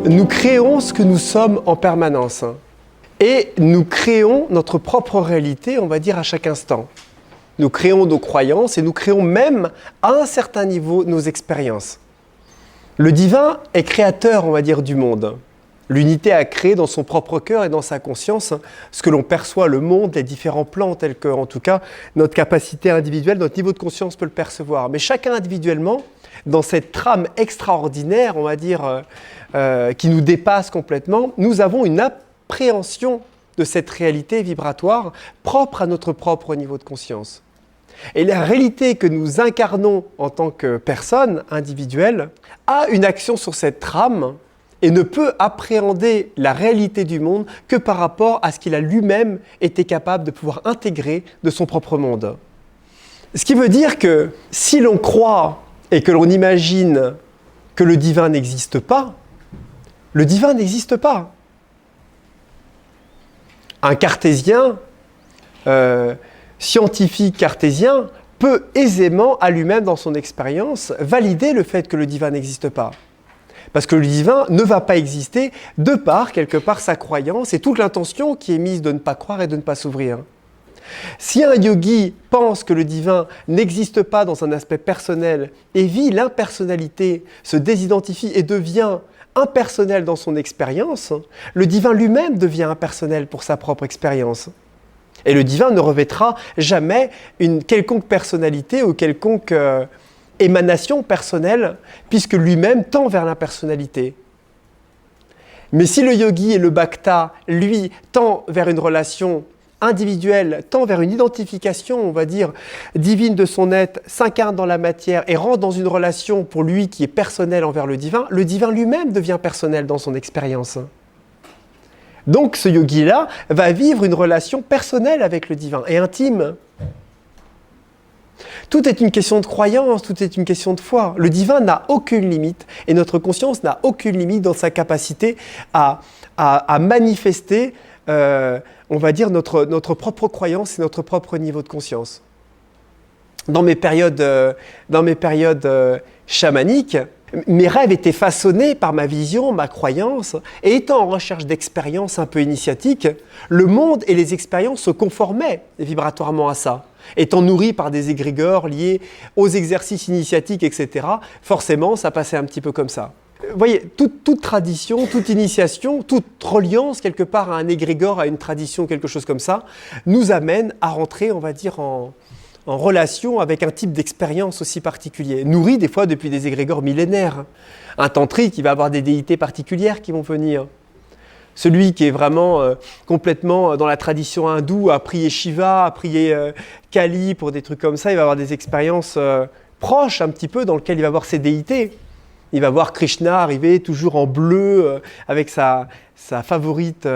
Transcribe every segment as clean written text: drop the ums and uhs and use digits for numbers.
Nous créons ce que nous sommes en permanence. Et nous créons notre propre réalité, on va dire, à chaque instant. Nous créons nos croyances et nous créons même, à un certain niveau, nos expériences. Le divin est créateur, on va dire, du monde. L'unité a créé dans son propre cœur et dans sa conscience ce que l'on perçoit, le monde, les différents plans, tels que, en tout cas, notre capacité individuelle, notre niveau de conscience peut le percevoir. Mais chacun individuellement, dans cette trame extraordinaire, on va dire, qui nous dépasse complètement, nous avons une appréhension de cette réalité vibratoire propre à notre propre niveau de conscience. Et la réalité que nous incarnons en tant que personne individuelle a une action sur cette trame et ne peut appréhender la réalité du monde que par rapport à ce qu'il a lui-même été capable de pouvoir intégrer de son propre monde. Ce qui veut dire que si l'on croit et que l'on imagine que le divin n'existe pas, le divin n'existe pas. Un cartésien, scientifique cartésien, peut aisément, à lui-même dans son expérience, valider le fait que le divin n'existe pas. Parce que le divin ne va pas exister de par, quelque part, sa croyance et toute l'intention qui est mise de ne pas croire et de ne pas s'ouvrir. Si un yogi pense que le divin n'existe pas dans un aspect personnel et vit l'impersonnalité, se désidentifie et devient impersonnel dans son expérience, le divin lui-même devient impersonnel pour sa propre expérience. Et le divin ne revêtra jamais une quelconque personnalité ou quelconque émanation personnelle, puisque lui-même tend vers l'impersonnalité. Mais si le yogi et le bhakta, lui, tend vers une relation individuelle, tend vers une identification, on va dire, divine de son être, s'incarne dans la matière et rentre dans une relation pour lui qui est personnelle envers le divin lui-même devient personnel dans son expérience. Donc ce yogi-là va vivre une relation personnelle avec le divin et intime. Tout est une question de croyance, tout est une question de foi. Le divin n'a aucune limite et notre conscience n'a aucune limite dans sa capacité à manifester, on va dire, notre propre croyance et notre propre niveau de conscience. Dans mes périodes chamaniques, mes rêves étaient façonnés par ma vision, ma croyance, et étant en recherche d'expériences un peu initiatiques, le monde et les expériences se conformaient vibratoirement à ça. Étant nourris par des égrégores liés aux exercices initiatiques, etc., forcément, ça passait un petit peu comme ça. Vous voyez, toute tradition, toute initiation, toute reliance, quelque part, à un égrégore, à une tradition, quelque chose comme ça, nous amène à rentrer, on va dire, en relation avec un type d'expérience aussi particulier, nourri des fois depuis des égrégores millénaires. Un tantrique, il va avoir des déités particulières qui vont venir. Celui qui est vraiment complètement dans la tradition hindoue, a prié Shiva, a prié Kali pour des trucs comme ça, il va avoir des expériences proches un petit peu dans lesquelles il va voir ses déités. Il va voir Krishna arriver toujours en bleu avec sa favorite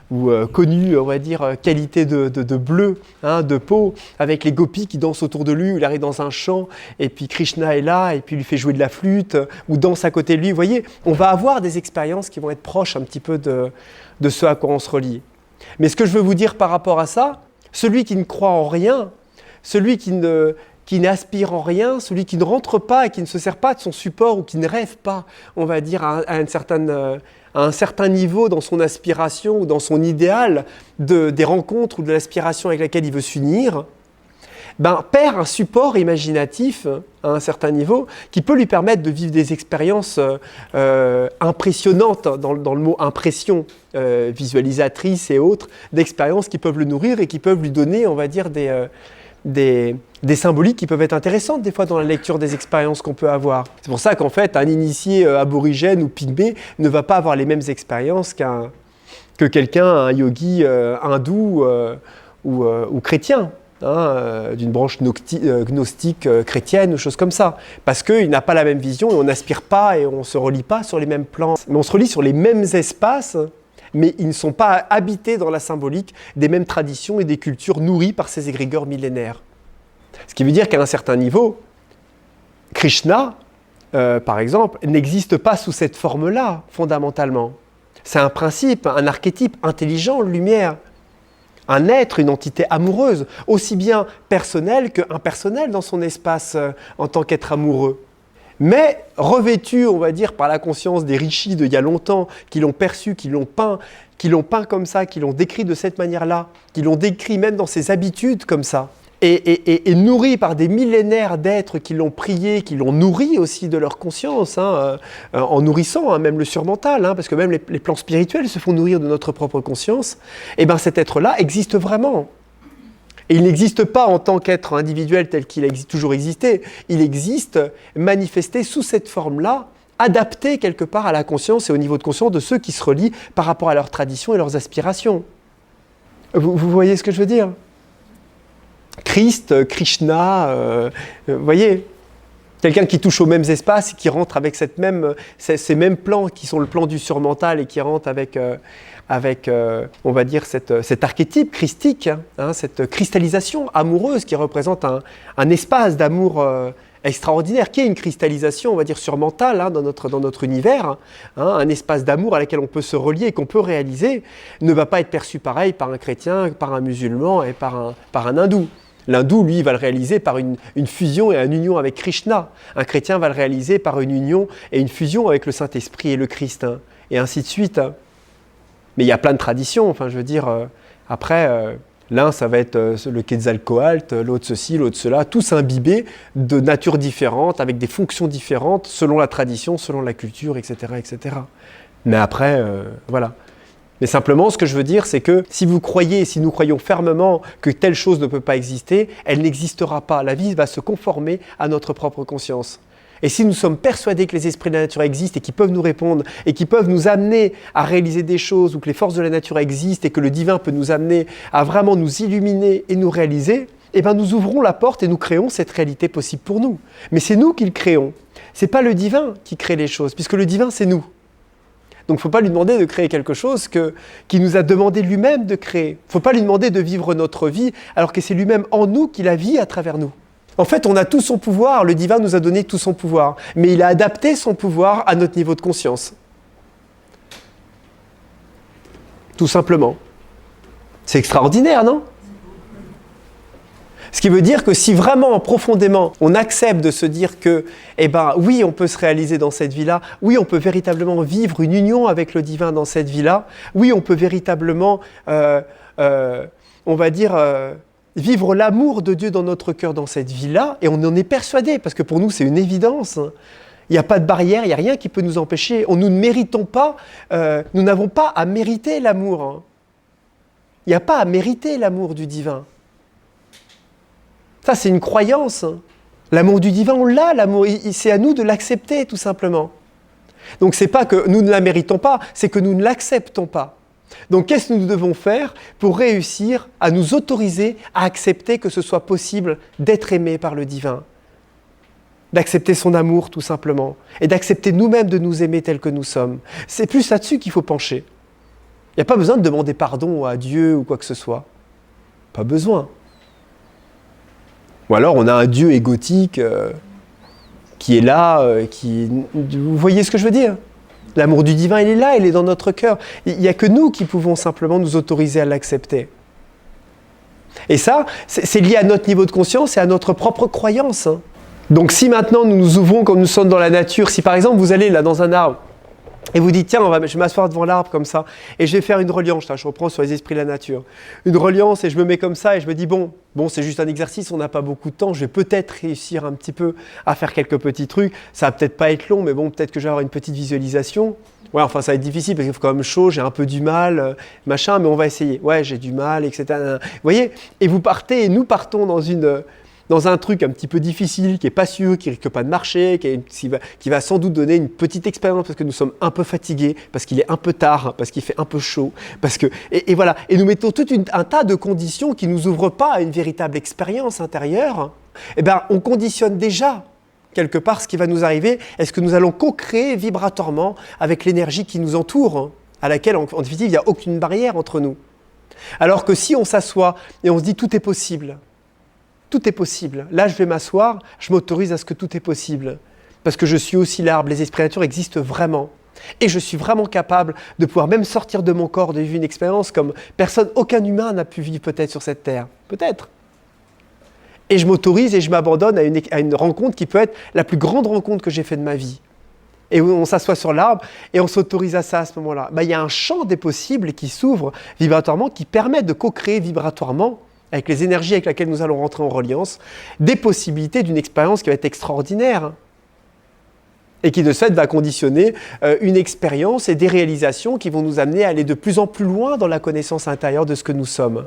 ou connue, on va dire, qualité de bleu, hein, de peau, avec les gopis qui dansent autour de lui, où il arrive dans un champ, et puis Krishna est là, et puis lui fait jouer de la flûte, ou danse à côté de lui. Vous voyez, on va avoir des expériences qui vont être proches un petit peu de ce à quoi on se relie. Mais ce que je veux vous dire par rapport à ça, celui qui ne croit en rien, celui qui n'aspire en rien, celui qui ne rentre pas et qui ne se sert pas de son support ou qui ne rêve pas, on va dire, à un certain niveau dans son aspiration ou dans son idéal des rencontres ou de l'aspiration avec laquelle il veut s'unir, perd un support imaginatif à un certain niveau qui peut lui permettre de vivre des expériences impressionnantes, dans le mot impression, visualisatrice et autres, d'expériences qui peuvent le nourrir et qui peuvent lui donner, on va dire, des symboliques qui peuvent être intéressantes des fois dans la lecture des expériences qu'on peut avoir. C'est pour ça qu'en fait, un initié aborigène ou pygmée ne va pas avoir les mêmes expériences que quelqu'un, un yogi hindou ou chrétien, hein, d'une branche gnostique chrétienne ou choses comme ça. Parce qu'il n'a pas la même vision et on n'aspire pas et on ne se relie pas sur les mêmes plans. Mais on se relie sur les mêmes espaces, mais ils ne sont pas habités dans la symbolique des mêmes traditions et des cultures nourries par ces égrégores millénaires. Ce qui veut dire qu'à un certain niveau, Krishna, par exemple, n'existe pas sous cette forme-là, fondamentalement. C'est un principe, un archétype intelligent, lumière, un être, une entité amoureuse, aussi bien personnelle qu'impersonnelle dans son espace en tant qu'être amoureux. mais revêtu, on va dire, par la conscience des rishis d'il y a longtemps, qui l'ont perçu, qui l'ont peint comme ça, qui l'ont décrit de cette manière-là, qui l'ont décrit même dans ses habitudes comme ça, et nourri par des millénaires d'êtres qui l'ont prié, qui l'ont nourri aussi de leur conscience, en nourrissant même le surmental, parce que même les plans spirituels se font nourrir de notre propre conscience, et bien cet être-là existe vraiment. Et il n'existe pas en tant qu'être individuel tel qu'il a toujours existé, il existe manifesté sous cette forme-là, adapté quelque part à la conscience et au niveau de conscience de ceux qui se relient par rapport à leurs traditions et leurs aspirations. Vous voyez ce que je veux dire ? Christ, Krishna, vous voyez, quelqu'un qui touche aux mêmes espaces et qui rentre avec ces mêmes plans qui sont le plan du surmental et qui rentre avec on va dire, cet archétype christique, cette cristallisation amoureuse qui représente un espace d'amour extraordinaire, qui est une cristallisation, on va dire, surmentale dans notre univers, un espace d'amour à laquelle on peut se relier et qu'on peut réaliser, ne va pas être perçu pareil par un chrétien, par un musulman et par un hindou. L'hindou, lui, va le réaliser par une fusion et une union avec Krishna. Un chrétien va le réaliser par une union et une fusion avec le Saint-Esprit et le Christ, et ainsi de suite. Mais il y a plein de traditions, enfin je veux dire, après, l'un ça va être le Quetzalcoatl, l'autre ceci, l'autre cela, tous imbibés de natures différentes, avec des fonctions différentes, selon la tradition, selon la culture, etc. etc. Mais après, voilà. Mais simplement, ce que je veux dire, c'est que si vous croyez, si nous croyons fermement que telle chose ne peut pas exister, elle n'existera pas. La vie va se conformer à notre propre conscience. Et si nous sommes persuadés que les esprits de la nature existent et qui peuvent nous répondre et qui peuvent nous amener à réaliser des choses, ou que les forces de la nature existent et que le divin peut nous amener à vraiment nous illuminer et nous réaliser, eh bien nous ouvrons la porte et nous créons cette réalité possible pour nous. Mais c'est nous qui le créons. Ce n'est pas le divin qui crée les choses, puisque le divin c'est nous. Donc il ne faut pas lui demander de créer quelque chose qui nous a demandé lui-même de créer. Il ne faut pas lui demander de vivre notre vie alors que c'est lui-même en nous qui la vit à travers nous. En fait, on a tout son pouvoir, le divin nous a donné tout son pouvoir, mais il a adapté son pouvoir à notre niveau de conscience. Tout simplement. C'est extraordinaire, non ? Ce qui veut dire que si vraiment, profondément, on accepte de se dire que, oui, on peut se réaliser dans cette vie-là, oui, on peut véritablement vivre une union avec le divin dans cette vie-là, oui, on peut véritablement, on va dire, vivre l'amour de Dieu dans notre cœur dans cette vie-là, et on en est persuadé, parce que pour nous, c'est une évidence. Il n'y a pas de barrière, il n'y a rien qui peut nous empêcher. Nous ne méritons pas, nous n'avons pas à mériter l'amour. Il n'y a pas à mériter l'amour du divin. Ça, c'est une croyance. L'amour du divin, on l'a, l'amour. C'est à nous de l'accepter, tout simplement. Donc, ce n'est pas que nous ne la méritons pas, c'est que nous ne l'acceptons pas. Donc, qu'est-ce que nous devons faire pour réussir à nous autoriser à accepter que ce soit possible d'être aimé par le divin ? D'accepter son amour, tout simplement. Et d'accepter nous-mêmes de nous aimer tels que nous sommes. C'est plus là-dessus qu'il faut pencher. Il n'y a pas besoin de demander pardon à Dieu ou quoi que ce soit. Pas besoin. Ou alors on a un Dieu égotique qui est là, Vous voyez ce que je veux dire ? L'amour du divin, il est là, il est dans notre cœur. Il n'y a que nous qui pouvons simplement nous autoriser à l'accepter. Et ça, c'est lié à notre niveau de conscience et à notre propre croyance. Donc si maintenant nous nous ouvrons comme nous sommes dans la nature, si par exemple vous allez là dans un arbre, et vous dites, tiens, je vais m'asseoir devant l'arbre comme ça, et je vais faire une reliance, je reprends sur les esprits de la nature, une reliance, et je me mets comme ça, et je me dis, bon, c'est juste un exercice, on n'a pas beaucoup de temps, je vais peut-être réussir un petit peu à faire quelques petits trucs, ça va peut-être pas être long, mais bon, peut-être que je vais avoir une petite visualisation. Ouais, enfin, ça va être difficile, parce qu'il faut quand même chaud, j'ai un peu du mal, machin, mais on va essayer. Ouais, j'ai du mal, etc. Vous voyez ? Et vous partez, et nous partons dans un truc un petit peu difficile, qui n'est pas sûr, qui risque pas de marcher, qui va sans doute donner une petite expérience parce que nous sommes un peu fatigués, parce qu'il est un peu tard, parce qu'il fait un peu chaud, et voilà. Et nous mettons tout un tas de conditions qui ne nous ouvrent pas à une véritable expérience intérieure. On conditionne déjà quelque part ce qui va nous arriver. Est-ce que nous allons co-créer vibratoirement avec l'énergie qui nous entoure, à laquelle, en définitive, il n'y a aucune barrière entre nous. Alors que si on s'assoit et on se dit tout est possible, tout est possible. Là, je vais m'asseoir, je m'autorise à ce que tout est possible. Parce que je suis aussi l'arbre, les esprits de la nature existent vraiment. Et je suis vraiment capable de pouvoir même sortir de mon corps, de vivre une expérience comme aucun humain n'a pu vivre peut-être sur cette terre. Peut-être. Et je m'autorise et je m'abandonne à une rencontre qui peut être la plus grande rencontre que j'ai faite de ma vie. Et où on s'assoit sur l'arbre et on s'autorise à ça à ce moment-là. Il y a un champ des possibles qui s'ouvre vibratoirement, qui permet de co-créer vibratoirement, avec les énergies avec lesquelles nous allons rentrer en reliance, des possibilités d'une expérience qui va être extraordinaire. Et qui de ce fait va conditionner une expérience et des réalisations qui vont nous amener à aller de plus en plus loin dans la connaissance intérieure de ce que nous sommes.